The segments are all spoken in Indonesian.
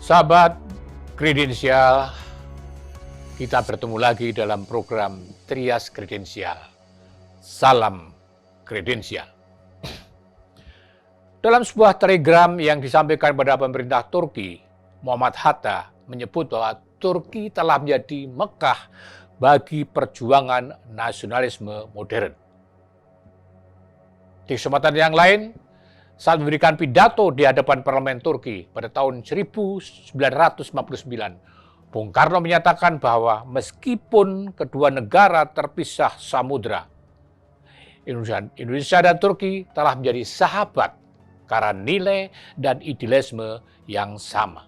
Sahabat kredensial, kita bertemu lagi dalam program Trias Kredensial. Salam kredensial. Dalam sebuah telegram yang disampaikan pada pemerintah Turki, Muhammad Hatta menyebut bahwa Turki telah menjadi Mekah bagi perjuangan nasionalisme modern. Di kesempatan yang lain, saat memberikan pidato di hadapan parlemen Turki pada tahun 1959, Bung Karno menyatakan bahwa meskipun kedua negara terpisah samudra, Indonesia dan Turki telah menjadi sahabat karena nilai dan idealisme yang sama.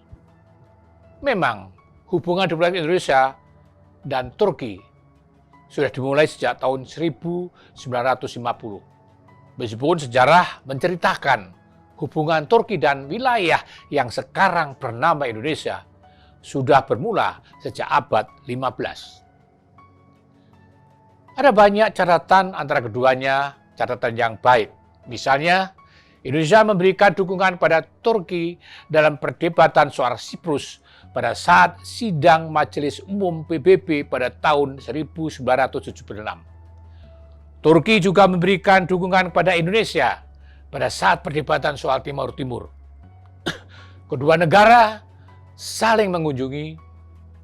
Memang hubungan diplomatik Indonesia dan Turki sudah dimulai sejak tahun 1950. Meskipun sejarah menceritakan hubungan Turki dan wilayah yang sekarang bernama Indonesia sudah bermula sejak abad 15. Ada banyak catatan antara keduanya, catatan yang baik. Misalnya, Indonesia memberikan dukungan pada Turki dalam perdebatan soal Siprus pada saat sidang Majelis Umum PBB pada tahun 1976. Turki juga memberikan dukungan kepada Indonesia pada saat perdebatan soal Timur Timur. Kedua negara saling mengunjungi,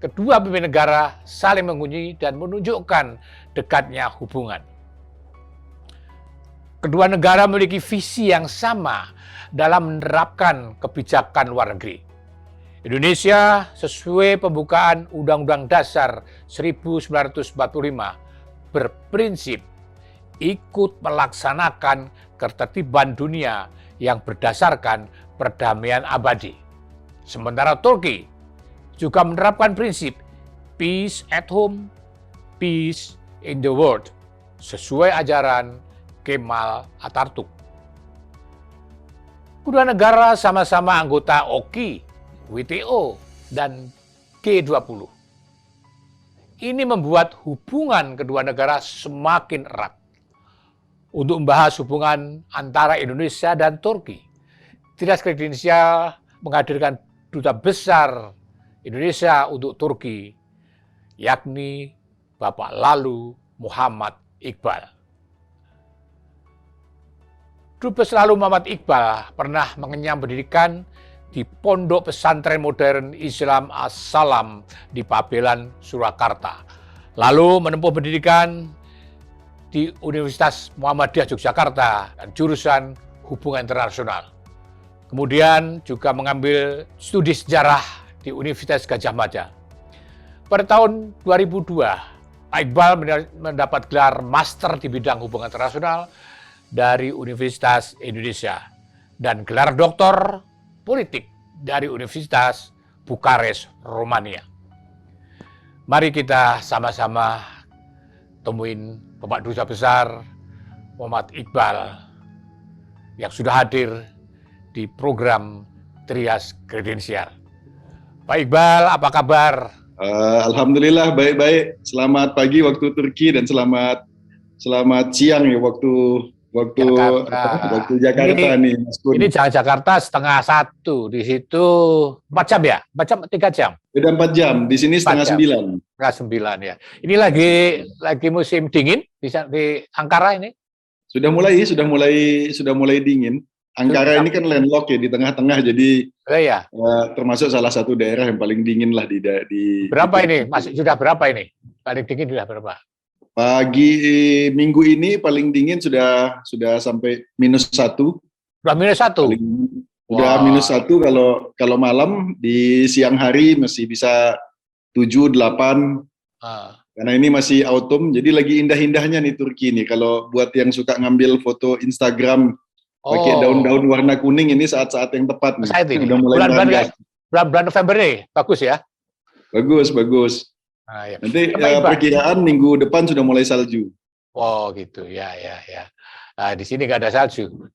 kedua pemimpin negara saling mengunjungi dan menunjukkan dekatnya hubungan. Kedua negara memiliki visi yang sama dalam menerapkan kebijakan luar negeri. Indonesia sesuai pembukaan Undang-Undang Dasar 1945 berprinsip ikut melaksanakan ketertiban dunia yang berdasarkan perdamaian abadi. Sementara Turki juga menerapkan prinsip peace at home, peace in the world, sesuai ajaran Kemal Atatürk. Kedua negara sama-sama anggota OKI, WTO, dan G20. Ini membuat hubungan kedua negara semakin erat. Untuk membahas hubungan antara Indonesia dan Turki, Trias Kredensial menghadirkan Duta Besar Indonesia untuk Turki, yakni Bapak Lalu Muhammad Iqbal. Dubes Lalu Muhammad Iqbal pernah mengenyam pendidikan di Pondok Pesantren Modern Islam As-Salam di Pabelan, Surakarta. Lalu menempuh pendidikan di Universitas Muhammadiyah Yogyakarta dan jurusan Hubungan Internasional. Kemudian juga mengambil studi sejarah di Universitas Gadjah Mada. Pada tahun 2002, Pak Iqbal mendapat gelar master di bidang hubungan internasional dari Universitas Indonesia dan gelar doktor politik dari Universitas Bukares, Romania. Mari kita sama-sama temuin Bapak Duta Besar Muhammad Iqbal yang sudah hadir di program Trias Kredensial. Pak Iqbal, apa kabar? Alhamdulillah baik-baik. Selamat pagi waktu Turki dan selamat siang ya waktu Jakarta nih, Mas Kun. Ini Jakarta 12:30, di situ 4 jam ya? 3 jam? Beda 4 jam, di sini setengah 9. Setengah 9 ya. Ini lagi musim dingin di Ankara ini? Sudah mulai dingin. Ankara ini kan landlocked ya di tengah-tengah, jadi termasuk salah satu daerah yang paling dingin lah di Berapa ini? Sudah berapa ini? Paling dingin sudah berapa? Pagi minggu ini paling dingin sudah sampai -1. Sudah -1? Udah -1 kalau malam, di siang hari masih bisa 7, 8. Karena ini masih autumn, jadi lagi indah-indahnya nih Turki nih. Kalau buat yang suka ngambil foto Instagram pakai daun-daun warna kuning, ini saat-saat yang tepat nih. Saat ini. Udah mulai bulan November nih, bagus ya? Bagus. Ya. Nanti perkiraan minggu depan sudah mulai salju. Oh gitu, ya. Nah, di sini nggak ada salju.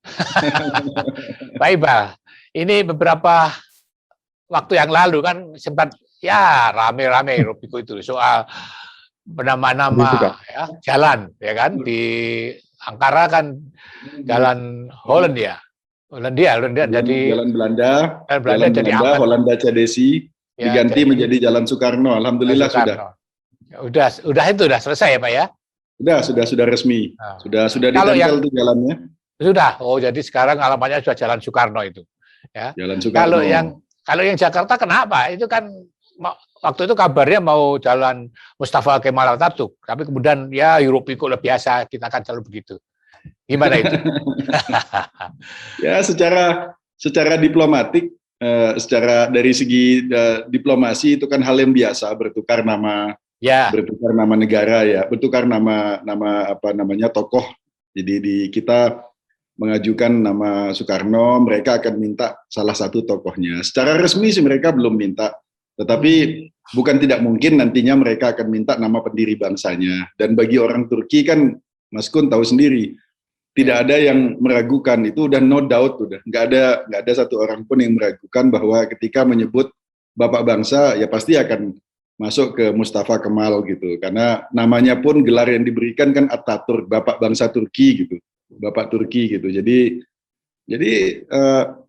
Pak Iqbal, ini beberapa waktu yang lalu kan sempat rame-rame Robico itu soal nama-nama jalan, ya kan, di Ankara kan Jalan Holland ya, Hollandia jadi Jalan Belanda, Belanda jadi aman. Holanda Cadesi Ya, diganti menjadi Jalan Soekarno. Alhamdulillah Soekarno. Udah itu udah selesai ya Pak ya? Sudah resmi. Nah, Sudah ditempel tuh jalannya. Sudah. Oh, jadi sekarang alamatnya sudah Jalan Soekarno itu. Ya. Jalan Soekarno. Kalau yang Jakarta kenapa? Itu kan waktu itu kabarnya mau Jalan Mustafa Kemal Atatürk, tapi kemudian ya Hiruk pikuk biasa, kita kan selalu begitu. Gimana itu? Ya, secara diplomatik, secara dari segi diplomasi itu kan hal yang biasa, bertukar nama negara ya, bertukar nama apa namanya tokoh. Jadi kita mengajukan nama Soekarno, mereka akan minta salah satu tokohnya. Secara resmi sih mereka belum minta, tetapi bukan tidak mungkin nantinya mereka akan minta nama pendiri bangsanya. Dan bagi orang Turki kan, Mas Kun tahu sendiri, tidak ada yang meragukan, itu udah no doubt, udah nggak ada satu orang pun yang meragukan bahwa ketika menyebut Bapak Bangsa ya pasti akan masuk ke Mustafa Kemal gitu, karena namanya pun gelar yang diberikan kan Atatürk, Bapak Bangsa Turki gitu, Bapak Turki gitu. Jadi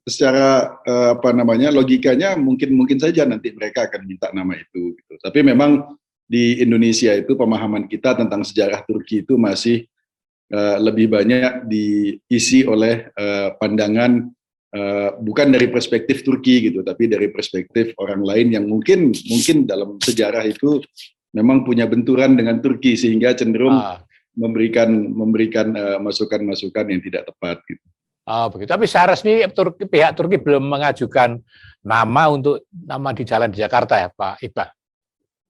secara apa namanya logikanya mungkin saja nanti mereka akan minta nama itu gitu. Tapi memang di Indonesia itu pemahaman kita tentang sejarah Turki itu masih lebih banyak diisi oleh pandangan bukan dari perspektif Turki gitu, tapi dari perspektif orang lain yang mungkin dalam sejarah itu memang punya benturan dengan Turki sehingga cenderung memberikan masukan-masukan yang tidak tepat gitu. Begitu. Tapi secara resmi pihak Turki belum mengajukan nama di jalan di Jakarta ya Pak Iqbal?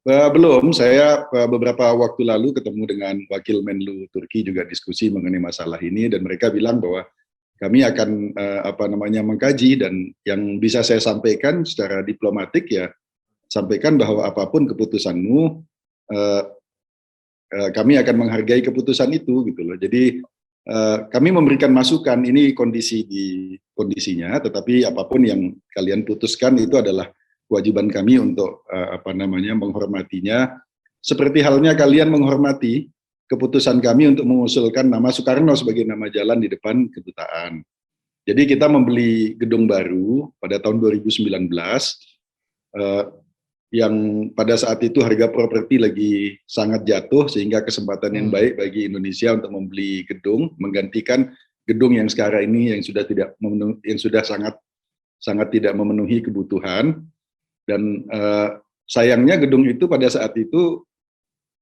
Belum, saya beberapa waktu lalu ketemu dengan Wakil Menlu Turki juga diskusi mengenai masalah ini dan mereka bilang bahwa kami akan mengkaji, dan yang bisa saya sampaikan secara diplomatik ya sampaikan bahwa apapun keputusanmu kami akan menghargai keputusan itu gitu loh. Jadi kami memberikan masukan, ini kondisinya, tetapi apapun yang kalian putuskan itu adalah kewajiban kami untuk menghormatinya, seperti halnya kalian menghormati keputusan kami untuk mengusulkan nama Soekarno sebagai nama jalan di depan kedutaan. Jadi kita membeli gedung baru pada tahun 2019 yang pada saat itu harga properti lagi sangat jatuh, sehingga kesempatan yang baik bagi Indonesia untuk membeli gedung menggantikan gedung yang sekarang ini yang sudah sangat tidak memenuhi kebutuhan. Dan sayangnya gedung itu pada saat itu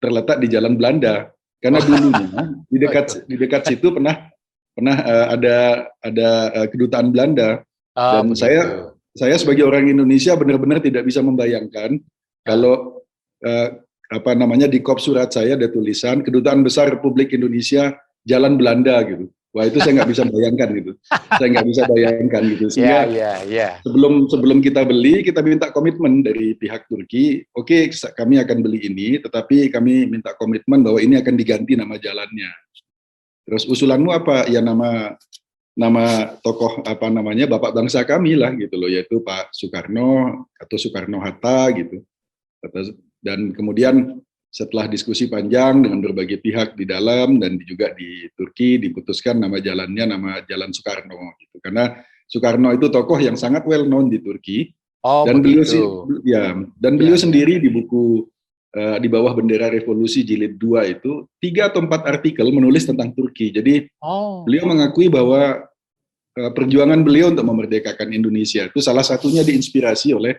terletak di Jalan Belanda, karena dulunya di dekat situ pernah ada kedutaan Belanda. Dan saya sebagai orang Indonesia benar-benar tidak bisa membayangkan kalau di kop surat saya ada tulisan Kedutaan Besar Republik Indonesia Jalan Belanda gitu. Wah, itu saya nggak bisa bayangkan gitu. Saya nggak bisa bayangkan gitu. Sehingga sebelum kita beli, kita minta komitmen dari pihak Turki. Oke, kami akan beli ini, tetapi kami minta komitmen bahwa ini akan diganti nama jalannya. Terus usulanmu apa? Ya nama tokoh Bapak Bangsa kami lah gitu loh, yaitu Pak Soekarno atau Soekarno-Hatta gitu. Dan kemudian setelah diskusi panjang dengan berbagai pihak di dalam dan juga di Turki, diputuskan nama jalannya nama Jalan Soekarno gitu. Karena Soekarno itu tokoh yang sangat well known di Turki. Dan beliau sendiri di buku di bawah bendera revolusi jilid 2 itu 3 atau 4 artikel menulis tentang Turki. Jadi beliau mengakui bahwa perjuangan beliau untuk memerdekakan Indonesia itu salah satunya diinspirasi oleh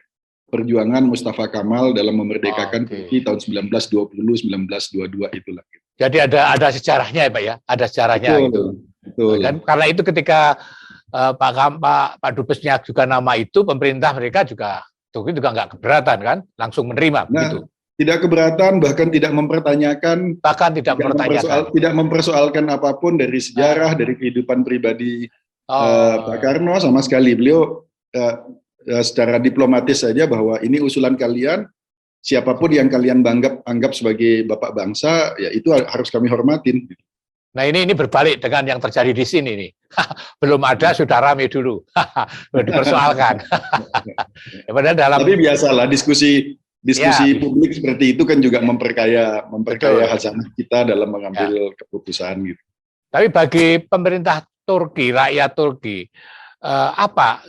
perjuangan Mustafa Kemal dalam memerdekakan Turki tahun 1920-1922 itulah. Jadi ada sejarahnya ya Pak ya, ada sejarahnya betul, Betul. Dan karena itu ketika Pak Dubesnya juga nama itu, pemerintah mereka juga nggak keberatan kan, langsung menerima begitu. Tidak keberatan, bahkan tidak mempertanyakan, tidak mempersoalkan apapun dari sejarah, dari kehidupan pribadi Pak Karno sama sekali. Beliau secara diplomatis saja bahwa ini usulan kalian, siapapun yang kalian anggap sebagai bapak bangsa, ya itu harus kami hormatin. Nah ini berbalik dengan yang terjadi di sini nih. Belum ada sudah rame dulu, belum dipersoalkan. Tapi biasalah diskusi publik seperti itu kan juga memperkaya hasanah kita dalam mengambil keputusan gitu. Tapi bagi pemerintah Turki, rakyat Turki, apa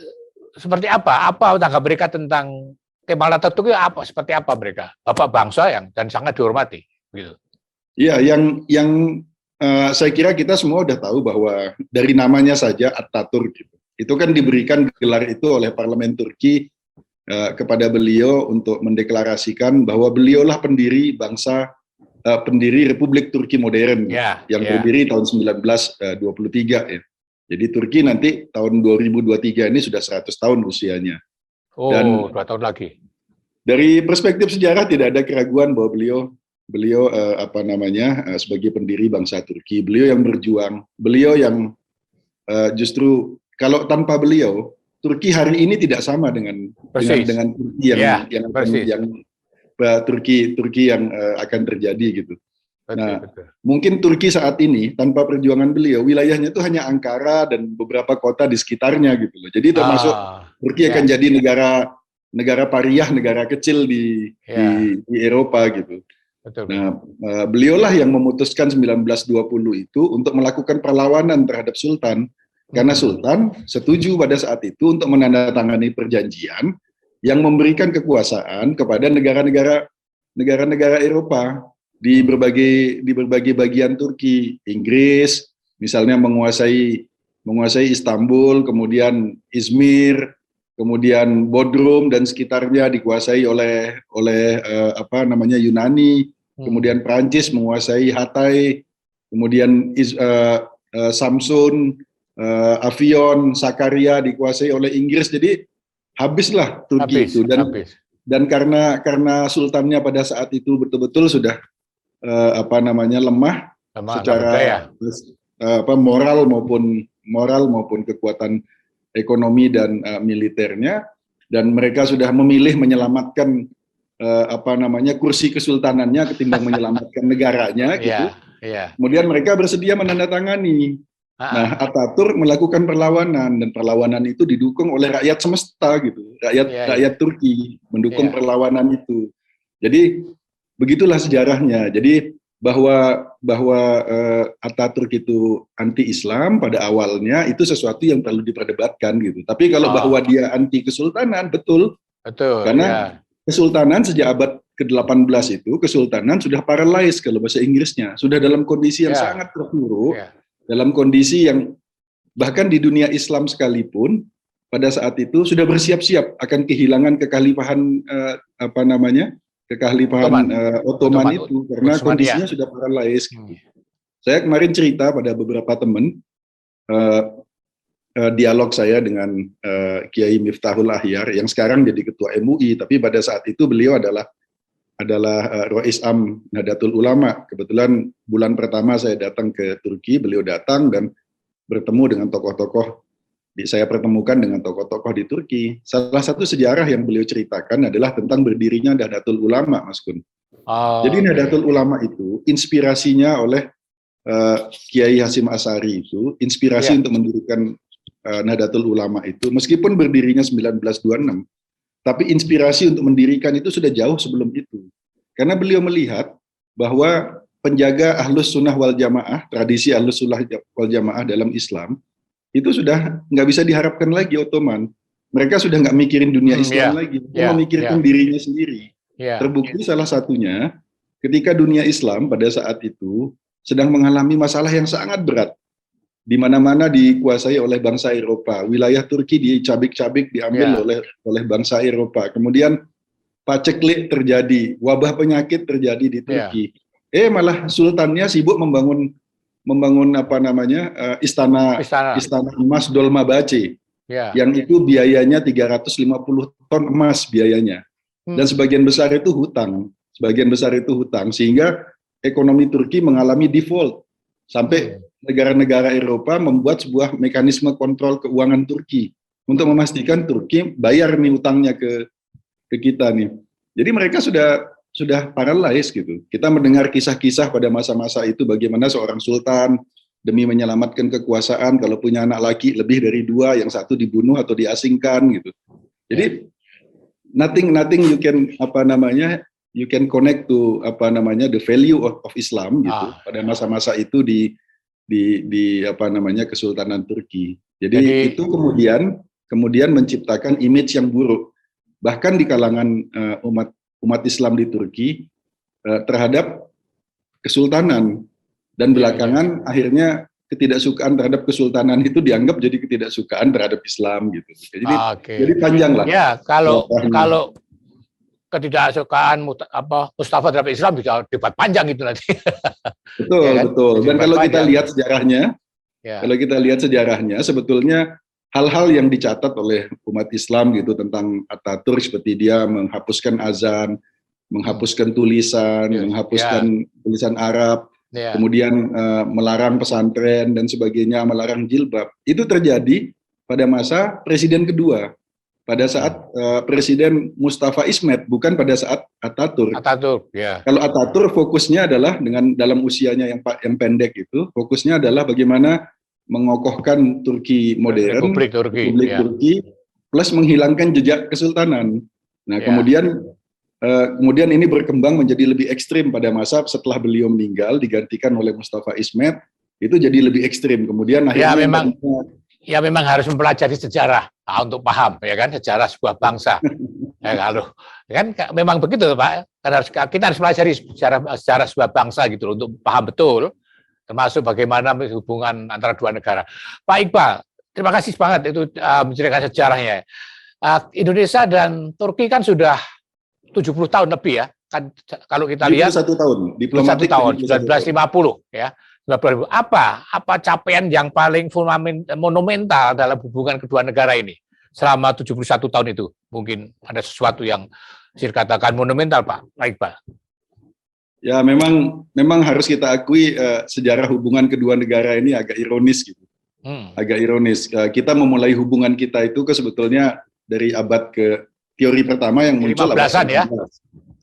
seperti apa tanggapan mereka tentang Kemal Atatürk itu apa, seperti apa mereka, bapak bangsa yang dan sangat dihormati gitu. Iya, yang saya kira kita semua udah tahu bahwa dari namanya saja Atatürk gitu. Itu kan diberikan gelar itu oleh parlemen Turki kepada beliau untuk mendeklarasikan bahwa beliaulah pendiri bangsa, pendiri Republik Turki modern yang berdiri tahun 1923 ya. Jadi Turki nanti tahun 2023 ini sudah 100 tahun usianya. Dan 2 tahun lagi. Dari perspektif sejarah tidak ada keraguan bahwa beliau sebagai pendiri bangsa Turki, beliau yang berjuang, beliau yang justru kalau tanpa beliau Turki hari ini tidak sama dengan Turki Turki yang akan terjadi gitu. Mungkin Turki saat ini tanpa perjuangan beliau, wilayahnya itu hanya Ankara dan beberapa kota di sekitarnya gitu loh. Jadi termasuk Turki akan jadi negara pariah, negara kecil di Eropa gitu. Nah, beliaulah yang memutuskan 1920 itu untuk melakukan perlawanan terhadap Sultan, karena Sultan setuju pada saat itu untuk menandatangani perjanjian yang memberikan kekuasaan kepada negara-negara Eropa di berbagai bagian Turki. Inggris misalnya menguasai Istanbul, kemudian Izmir, kemudian Bodrum dan sekitarnya dikuasai oleh Yunani, kemudian Prancis menguasai Hatay, kemudian Samsun, Avion, Sakarya dikuasai oleh Inggris. Jadi habislah Turki itu, dan karena sultannya pada saat itu betul-betul sudah lemah secara moral maupun kekuatan ekonomi dan militernya, dan mereka sudah memilih menyelamatkan kursi kesultanannya ketimbang menyelamatkan negaranya gitu. Kemudian mereka bersedia menandatangani. Nah, Atatürk melakukan perlawanan, dan perlawanan itu didukung oleh rakyat semesta gitu. Rakyat Turki mendukung perlawanan itu. Jadi begitulah sejarahnya. Jadi bahwa Atatürk itu anti-Islam pada awalnya itu sesuatu yang perlu diperdebatkan gitu. Tapi kalau bahwa dia anti kesultanan, betul. Karena kesultanan sejak abad ke-18 itu, kesultanan sudah paralyzed kalau bahasa Inggrisnya, sudah dalam kondisi yang sangat terpuruk, dalam kondisi yang bahkan di dunia Islam sekalipun pada saat itu sudah bersiap-siap akan kehilangan kekhalifahan Ottoman itu, karena kondisinya sudah paralyzed. Saya kemarin cerita pada beberapa teman, dialog saya dengan Kiai Miftahul Ahyar yang sekarang jadi ketua MUI, tapi pada saat itu beliau adalah Rois Am Nahdlatul Ulama. Kebetulan bulan pertama saya datang ke Turki, beliau datang dan bertemu dengan tokoh-tokoh. Saya pertemukan dengan tokoh-tokoh di Turki. Salah satu sejarah yang beliau ceritakan adalah tentang berdirinya Nahdlatul Ulama, Mas Kun. Jadi Nahdlatul Ulama itu inspirasinya oleh Kiai Hasyim Asy'ari itu, inspirasi untuk mendirikan Nahdlatul Ulama itu, meskipun berdirinya 1926, tapi inspirasi untuk mendirikan itu sudah jauh sebelum itu. Karena beliau melihat bahwa penjaga Ahlus Sunnah wal Jamaah, tradisi Ahlus Sunnah wal Jamaah dalam Islam, itu sudah nggak bisa diharapkan lagi Ottoman. Mereka sudah nggak mikirin dunia Islam lagi, mereka memikirkan dirinya sendiri. Terbukti salah satunya ketika dunia Islam pada saat itu sedang mengalami masalah yang sangat berat. Di mana-mana dikuasai oleh bangsa Eropa. Wilayah Turki dicabik-cabik diambil oleh bangsa Eropa. Kemudian paceklik terjadi, wabah penyakit terjadi di Turki. Malah sultannya sibuk membangun istana emas Dolmabahce. Yang itu biayanya 350 ton emas biayanya. Dan sebagian besar itu hutang. Sehingga ekonomi Turki mengalami default. Sampai negara-negara Eropa membuat sebuah mekanisme kontrol keuangan Turki untuk memastikan Turki bayar nih utangnya ke kita nih. Jadi mereka sudah paralyzed gitu. Kita mendengar kisah-kisah pada masa-masa itu bagaimana seorang sultan demi menyelamatkan kekuasaan kalau punya anak laki lebih dari 2, yang satu dibunuh atau diasingkan gitu. Jadi nothing you can connect to the value of Islam gitu pada masa-masa itu di kesultanan Turki. Jadi itu kemudian menciptakan image yang buruk, bahkan di kalangan umat Islam di Turki terhadap kesultanan, dan belakangan akhirnya ketidaksukaan terhadap kesultanan itu dianggap jadi ketidaksukaan terhadap Islam gitu. Jadi panjang lah. Ya, kalau ketidaksukaan Mustafa terhadap Islam bisa debat panjang itu nanti. Betul, ya kan? Betul. Dan kalau kita lihat sejarahnya, kalau kita lihat sejarahnya, sebetulnya hal-hal yang dicatat oleh umat Islam gitu tentang Ataturk, seperti dia menghapuskan azan, menghapuskan tulisan, menghapuskan tulisan Arab, kemudian melarang pesantren dan sebagainya, melarang jilbab, itu terjadi pada masa presiden kedua, pada saat Presiden Mustafa Ismet, bukan pada saat Ataturk. Kalau Ataturk fokusnya adalah dalam usianya yang pendek itu, fokusnya adalah bagaimana mengokohkan Turki modern, Republik Turki, plus menghilangkan jejak kesultanan. Nah, kemudian ini berkembang menjadi lebih ekstrim pada masa setelah beliau meninggal, digantikan oleh Mustafa Ismet, itu jadi lebih ekstrim. Kemudian akhirnya memang harus mempelajari sejarah untuk paham, ya kan, sejarah sebuah bangsa. Kan memang begitu, Pak. Kita harus pelajari sejarah sebuah bangsa gitu untuk paham betul, termasuk bagaimana hubungan antara dua negara. Pak Iqbal, terima kasih banget itu menceritakan sejarahnya. Indonesia dan Turki kan sudah 70 tahun lebih ya. Kan kalau kita lihat 1 tahun, diplomatik 1 tahun, 1950 ya. Apa capaian yang paling monumental dalam hubungan kedua negara ini selama 71 tahun itu? Mungkin ada sesuatu yang bisa dikatakan monumental, Pak Iqbal. Ya, memang harus kita akui sejarah hubungan kedua negara ini agak ironis gitu. Agak ironis. Kita memulai hubungan kita itu sebetulnya dari abad teori pertama yang muncul abad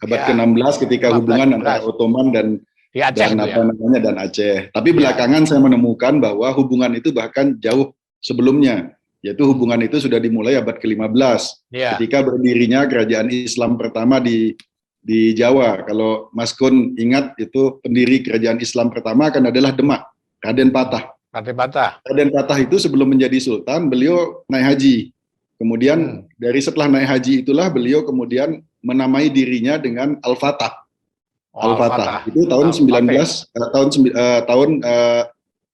ke-16 ketika hubungan antara Ottoman dan Aceh. Tapi belakangan saya menemukan bahwa hubungan itu bahkan jauh sebelumnya, yaitu hubungan itu sudah dimulai abad ke-15 ketika berdirinya kerajaan Islam pertama di Jawa. Kalau Mas Kun ingat, itu pendiri kerajaan Islam pertama adalah Demak, Raden Patah. Raden Patah itu sebelum menjadi sultan, beliau naik haji. Kemudian dari setelah naik haji itulah beliau kemudian menamai dirinya dengan Al-Fatah. Al-Fatah itu tahun 1478.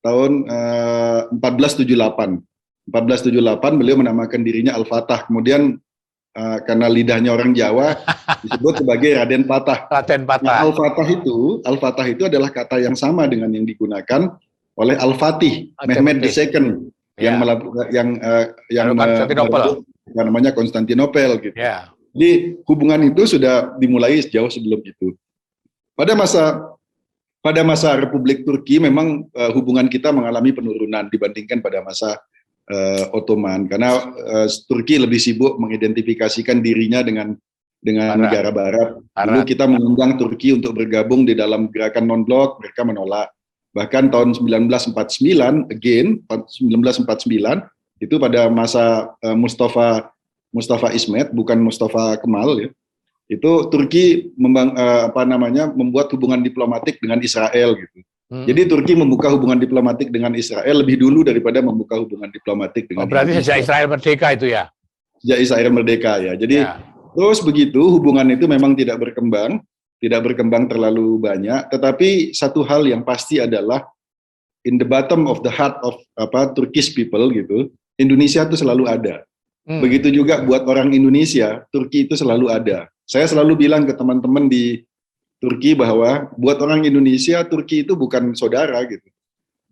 1478 beliau menamakan dirinya Al-Fatah. Kemudian karena lidahnya orang Jawa disebut sebagai Raden Patah. Nah, Al-Fatah itu adalah kata yang sama dengan yang digunakan oleh Al-Fatih Mehmed II yang namanya Konstantinopel gitu. Jadi hubungan itu sudah dimulai jauh sebelum itu. Pada masa Republik Turki memang hubungan kita mengalami penurunan dibandingkan pada masa Ottoman, karena Turki lebih sibuk mengidentifikasikan dirinya dengan negara Barat. Dulu kita mengundang Turki untuk bergabung di dalam gerakan non-blok, mereka menolak. Bahkan tahun 1949 itu pada masa Mustafa Ismet, bukan Mustafa Kemal ya. Itu Turki membuat hubungan diplomatik dengan Israel gitu. Jadi Turki membuka hubungan diplomatik dengan Israel lebih dulu daripada membuka hubungan diplomatik dengan berarti sejak Israel merdeka itu ya? Sejak Israel merdeka ya. Jadi terus begitu hubungan itu memang tidak berkembang terlalu banyak, tetapi satu hal yang pasti adalah in the bottom of the heart of Turkish people gitu, Indonesia itu selalu ada. Begitu juga buat orang Indonesia, Turki itu selalu ada. Saya selalu bilang ke teman-teman di Turki bahwa buat orang Indonesia, Turki itu bukan saudara gitu.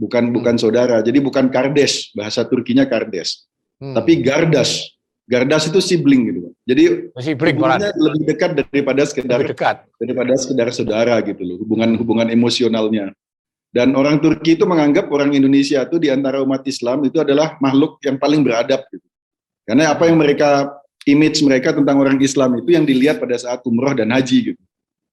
Bukan saudara. Jadi bukan kardeş, bahasa Turkinya kardeş. Tapi gardas. Gardas itu sibling gitu. Jadi hubungannya lebih dekat daripada sekedar saudara gitu loh, hubungan emosionalnya. Dan orang Turki itu menganggap orang Indonesia itu di antara umat Islam itu adalah makhluk yang paling beradab gitu. Karena apa yang image mereka tentang orang Islam itu yang dilihat pada saat umroh dan haji gitu.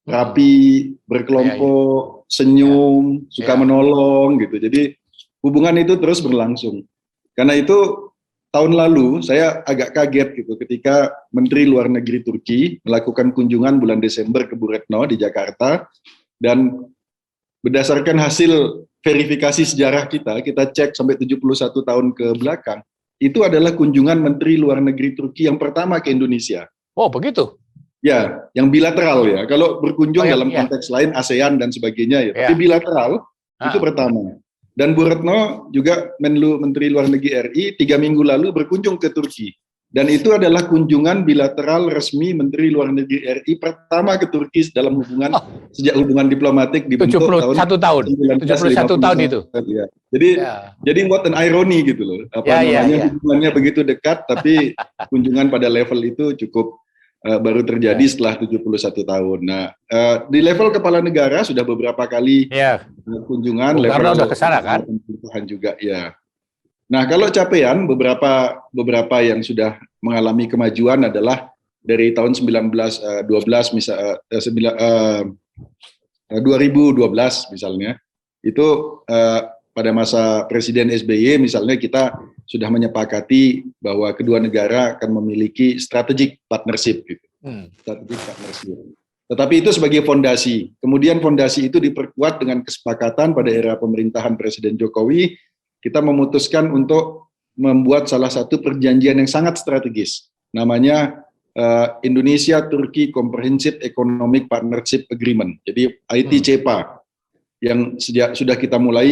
Rapi, berkelompok, senyum, suka menolong gitu. Jadi hubungan itu terus berlangsung. Karena itu tahun lalu saya agak kaget gitu ketika Menteri Luar Negeri Turki melakukan kunjungan bulan Desember ke Bu Retno di Jakarta, dan berdasarkan hasil verifikasi sejarah kita cek sampai 71 tahun ke belakang, itu adalah kunjungan Menteri Luar Negeri Turki yang pertama ke Indonesia. Oh, begitu? Ya, yang bilateral ya. Kalau berkunjung dalam ya. konteks lain, ASEAN dan sebagainya ya. Tapi bilateral, itu pertama. Dan Bu Retno juga Menteri Luar Negeri RI 3 minggu lalu berkunjung ke Turki. Dan itu adalah kunjungan bilateral resmi Menteri Luar Negeri RI pertama ke Turki dalam hubungan sejak hubungan diplomatik dibentuk 71 tahun. 71 tahun itu. Ya. Jadi what an irony gitu loh. Hubungannya begitu dekat tapi kunjungan pada level itu cukup baru terjadi setelah 71 tahun. Nah, di level kepala negara sudah beberapa kali kunjungan level udah kesana kan? Pemerintahan juga ya. Nah, kalau capaian beberapa yang sudah mengalami kemajuan adalah dari tahun 2012 misalnya, itu pada masa Presiden SBY misalnya kita sudah menyepakati bahwa kedua negara akan memiliki strategic partnership gitu. Strategic partnership. Tetapi itu sebagai fondasi. Kemudian fondasi itu diperkuat dengan kesepakatan pada era pemerintahan Presiden Jokowi. Kita memutuskan untuk membuat salah satu perjanjian yang sangat strategis, namanya Indonesia-Turki Comprehensive Economic Partnership Agreement, jadi ITCPA, yang sudah kita mulai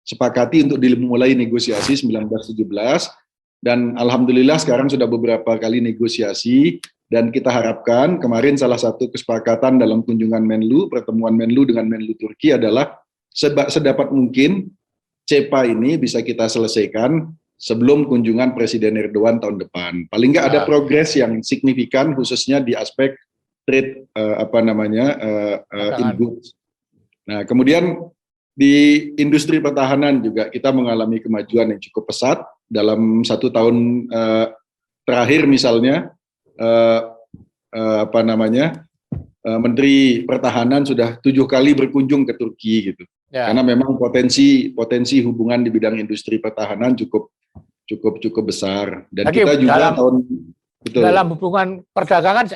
sepakati untuk dimulai negosiasi 1917, dan alhamdulillah sekarang sudah beberapa kali negosiasi, dan kita harapkan kemarin salah satu kesepakatan dalam kunjungan Menlu, pertemuan Menlu dengan Menlu Turki adalah sedapat mungkin CEPA ini bisa kita selesaikan sebelum kunjungan Presiden Erdogan tahun depan. Paling nggak ada progres yang signifikan khususnya di aspek trade inputs. Nah, kemudian di industri pertahanan juga kita mengalami kemajuan yang cukup pesat dalam 1 tahun terakhir misalnya Menteri Pertahanan sudah 7 kali berkunjung ke Turki gitu. Karena memang potensi hubungan di bidang industri pertahanan cukup besar. Dan kita juga dalam hubungan perdagangan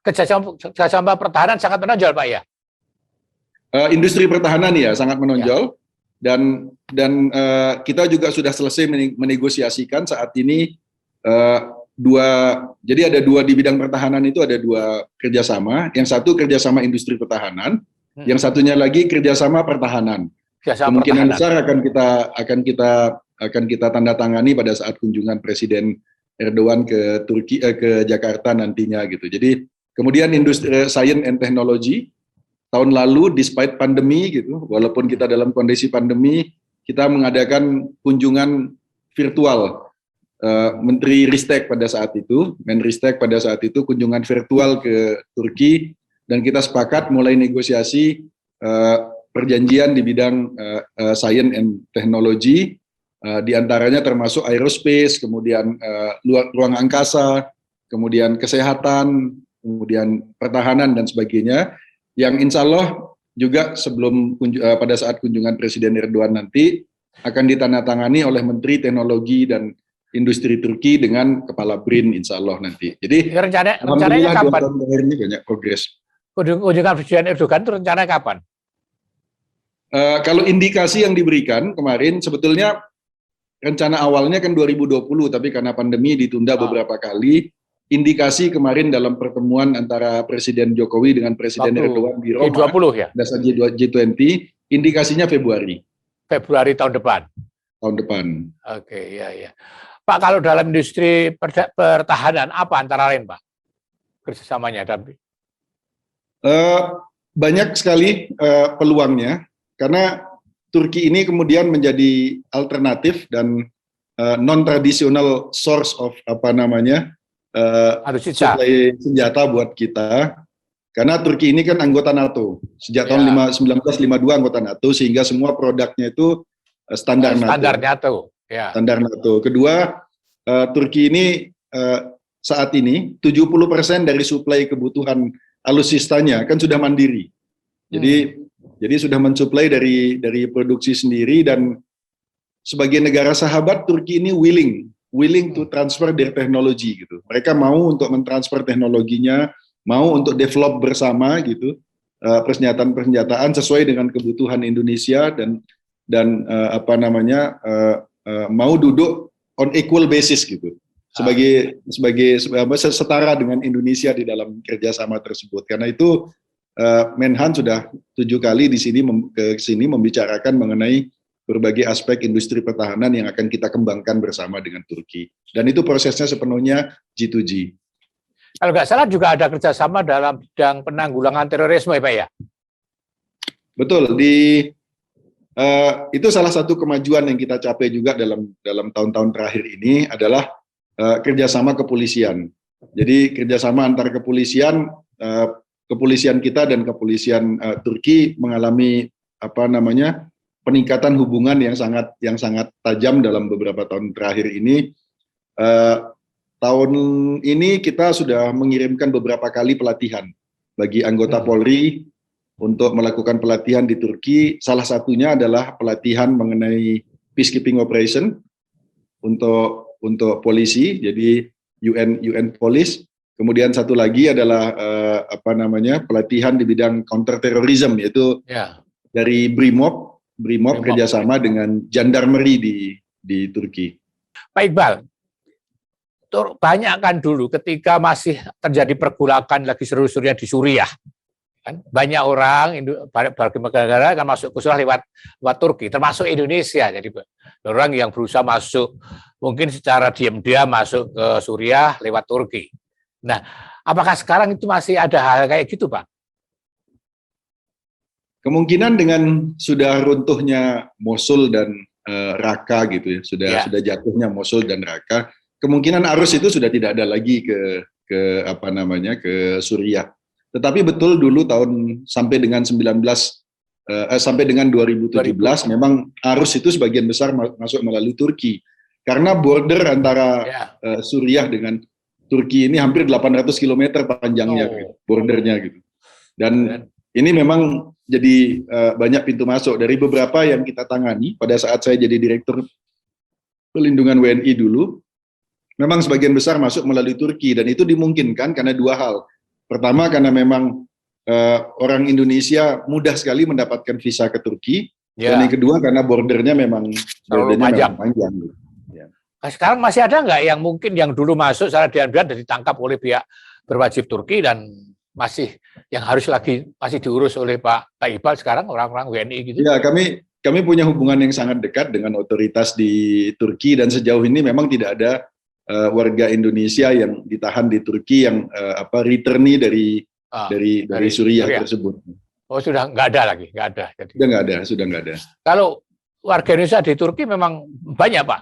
kerjasama pertahanan sangat menonjol, Pak ya. Industri pertahanan ya sangat menonjol dan kita juga sudah selesai menegosiasikan saat ini jadi ada 2 di bidang pertahanan itu ada 2 kerjasama. Yang satu kerjasama industri pertahanan. Yang satunya lagi kerjasama pertahanan. Kemungkinan besar akan kita tanda tangani pada saat kunjungan Presiden Erdogan ke Turki ke Jakarta nantinya gitu. Jadi kemudian industri science and technology tahun lalu despite pandemi gitu, walaupun kita dalam kondisi pandemi, kita mengadakan kunjungan virtual. Menteri Ristek pada saat itu, Menristek pada saat itu kunjungan virtual ke Turki. Dan kita sepakat mulai negosiasi perjanjian di bidang science and technology, diantaranya termasuk aerospace, kemudian ruang angkasa, kemudian kesehatan, kemudian pertahanan dan sebagainya, yang insya Allah juga pada saat kunjungan Presiden Erdogan nanti akan ditandatangani oleh Menteri Teknologi dan Industri Turki dengan Kepala BRIN insya Allah nanti. Jadi rencananya kapan? Ini banyak progres. Kunjungan Presiden Erdogan itu rencananya kapan? Kalau indikasi yang diberikan kemarin sebetulnya rencana awalnya kan 2020, tapi karena pandemi ditunda beberapa kali. Indikasi kemarin dalam pertemuan antara Presiden Jokowi dengan Presiden Erdogan di Roma, G20 ya? dasar G20, indikasinya Februari. Februari tahun depan? Tahun depan. Oke, ya. Pak, kalau dalam industri pertahanan apa antara lain, Pak, kerjasamanya? Banyak sekali peluangnya, karena Turki ini kemudian menjadi alternatif dan non-traditional source of suplai senjata buat kita. Karena Turki ini kan anggota NATO, sejak tahun 1952 anggota NATO, sehingga semua produknya itu standar NATO. Standar NATO. Kedua, Turki ini saat ini 70% dari suplai kebutuhan alutsistanya kan sudah mandiri. Jadi sudah mensuplai dari produksi sendiri, dan sebagai negara sahabat Turki ini willing to transfer their teknologi gitu. Mereka mau untuk mentransfer teknologinya, mau untuk develop bersama gitu. persenjataan sesuai dengan kebutuhan Indonesia dan mau duduk on equal basis gitu sebagai setara dengan Indonesia di dalam kerjasama tersebut. Karena itu Menhan sudah 7 kali di sini ke sini membicarakan mengenai berbagai aspek industri pertahanan yang akan kita kembangkan bersama dengan Turki. Dan itu prosesnya sepenuhnya G2G. Kalau nggak salah juga ada kerjasama dalam bidang penanggulangan terorisme, Pak ya? Betul. Itu salah satu kemajuan yang kita capai juga dalam tahun-tahun terakhir ini adalah kerjasama kepolisian. Jadi kerjasama antar kepolisian kita dan kepolisian Turki mengalami peningkatan hubungan yang sangat tajam dalam beberapa tahun terakhir ini. Tahun ini kita sudah mengirimkan beberapa kali pelatihan bagi anggota Polri untuk melakukan pelatihan di Turki. Salah satunya adalah pelatihan mengenai peacekeeping operation untuk polisi, jadi UN Police. Kemudian satu lagi adalah pelatihan di bidang counter terrorism, yaitu dari Brimob kerjasama dengan jandarmeri di Turki. Pak Iqbal, banyak kan dulu ketika masih terjadi pergolakan lagi seru-serunya di Suriah, kan banyak orang bagi negara kan masuk ke Suriah lewat Turki, termasuk Indonesia. Jadi orang yang berusaha masuk mungkin secara diam-diam masuk ke Suriah lewat Turki. Nah, apakah sekarang itu masih ada hal kayak gitu, Pak? Kemungkinan dengan sudah runtuhnya Mosul dan Raqqa gitu ya, sudah jatuhnya Mosul dan Raqqa, kemungkinan arus itu sudah tidak ada lagi ke Suriah. Tetapi betul dulu sampai dengan 2017 memang arus itu sebagian besar masuk melalui Turki. Karena border antara Suriah dengan Turki ini hampir 800 km panjangnya bordernya gitu. Dan ini memang jadi banyak pintu masuk dari beberapa yang kita tangani pada saat saya jadi Direktur Pelindungan WNI dulu. Memang sebagian besar masuk melalui Turki dan itu dimungkinkan karena 2 hal. Pertama karena memang orang Indonesia mudah sekali mendapatkan visa ke Turki dan yang kedua karena bordernya memang panjang. Ya. Sekarang masih ada nggak yang mungkin yang dulu masuk secara diam-diam dan ditangkap oleh pihak berwajib Turki dan masih diurus oleh Pak Iqbal sekarang orang-orang WNI gitu? Ya, kami punya hubungan yang sangat dekat dengan otoritas di Turki dan sejauh ini memang tidak ada warga Indonesia yang ditahan di Turki yang returnee dari Suriah tersebut. Oh, sudah nggak ada lagi, nggak ada. Jadi. Sudah nggak ada. Kalau warga Indonesia di Turki memang banyak, Pak.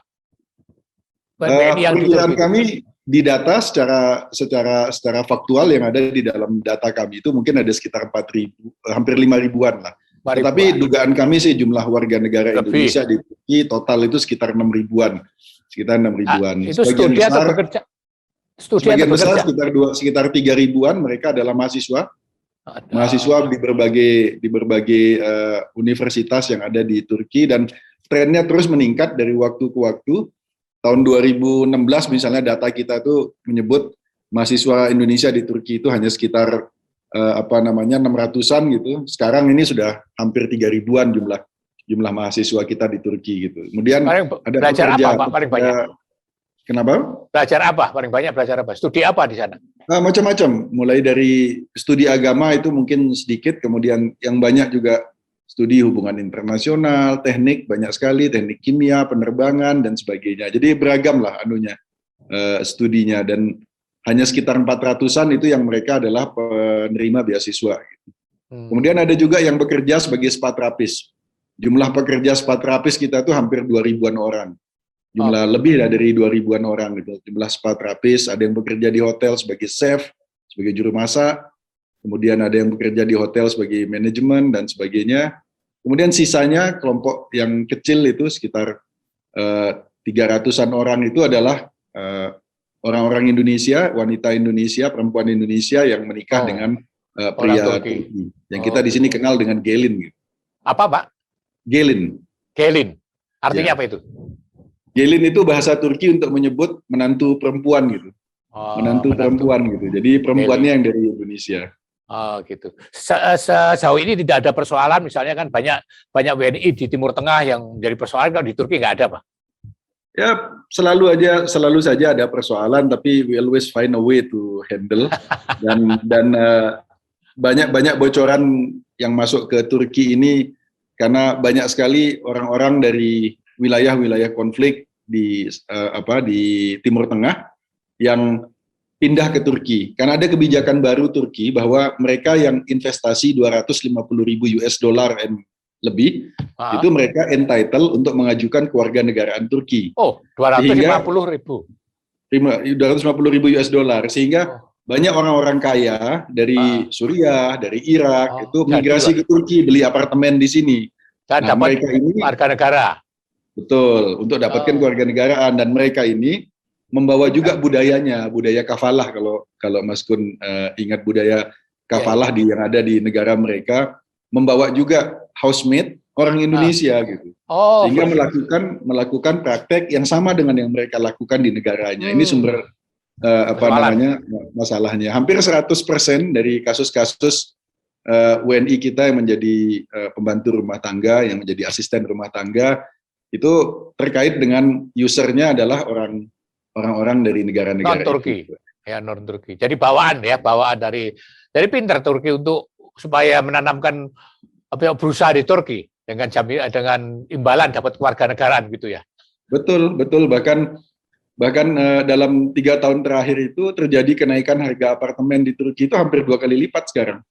Perkiraan kami di data secara faktual yang ada di dalam data kami itu mungkin ada sekitar 4.000, hampir 5.000-an lah. Tetapi dugaan kami sih jumlah warga negara Indonesia di Turki total itu sekitar 6.000-an. Sekitar 6.000-an. Itu studi atau bekerja? Sebagian besar sekitar 3.000-an mereka adalah mahasiswa. Mahasiswa di berbagai universitas yang ada di Turki dan trennya terus meningkat dari waktu ke waktu. Tahun 2016 misalnya data kita tuh menyebut mahasiswa Indonesia di Turki itu hanya sekitar 600-an gitu. Sekarang ini sudah hampir 3.000-an jumlah mahasiswa kita di Turki gitu. Kemudian ada belajar apa Pak paling banyak? Kenapa? Belajar apa paling banyak? Belajar apa? Studi apa di sana? Macam-macam. Mulai dari studi agama itu mungkin sedikit, kemudian yang banyak juga studi hubungan internasional, teknik banyak sekali, teknik kimia, penerbangan dan sebagainya. Jadi beragam lah studinya dan hanya sekitar 400-an itu yang mereka adalah penerima beasiswa. Kemudian ada juga yang bekerja sebagai spatrapis. Jumlah pekerja spatrapis kita tuh hampir 2.000-an orang. Jumlah lebih dari 2.000-an orang gitu. Jumlah spatrapis, ada yang bekerja di hotel sebagai chef, sebagai juru masak. Kemudian ada yang bekerja di hotel sebagai manajemen dan sebagainya. Kemudian sisanya kelompok yang kecil itu sekitar 300-an orang itu adalah orang-orang Indonesia, wanita Indonesia, perempuan Indonesia yang menikah dengan pria Turki. Yang kita di sini kenal dengan gelin. Gitu. Apa, Pak? Gelin. Gelin. Artinya apa itu? Gelin itu bahasa Turki untuk menyebut menantu perempuan gitu. Menantu perempuan gitu. Jadi perempuannya yang dari Indonesia. Oh gitu. Sejauh ini tidak ada persoalan, misalnya kan banyak WNI di Timur Tengah yang jadi persoalan, kalau di Turki nggak ada, Pak? Ya, selalu saja ada persoalan, tapi we always find a way to handle. Dan banyak bocoran yang masuk ke Turki ini karena banyak sekali orang-orang dari wilayah-wilayah konflik di Timur Tengah yang pindah ke Turki. Karena ada kebijakan baru Turki bahwa mereka yang investasi 250.000 US dollar lebih, itu mereka entitled untuk mengajukan kewarganegaraan Turki. Oh, 250.000. 250.000 US dollar, sehingga banyak orang-orang kaya dari Suriah, dari Irak, itu migrasi ke Turki, beli apartemen di sini. Dan dapat mereka ini warga negara. Betul, untuk dapatkan kewarganegaraan, dan mereka ini membawa juga budayanya, budaya kafalah, kalau Mas Kun ingat budaya kafalah yang ada di negara mereka, membawa juga housemate orang Indonesia gitu. Sehingga melakukan praktek yang sama dengan yang mereka lakukan di negaranya. Ini sumber masalahnya. Hampir 100% dari kasus-kasus WNI kita yang menjadi pembantu rumah tangga, yang menjadi asisten rumah tangga, itu terkait dengan usernya adalah orang-orang dari negara-negara non-Turki. Ya, non-Turki. Jadi bawaan dari pintar Turki untuk supaya menanamkan berusaha di Turki dengan imbalan dapat kewarganegaraan gitu ya. Betul. Bahkan dalam 3 tahun terakhir itu terjadi kenaikan harga apartemen di Turki itu hampir 2 kali lipat sekarang.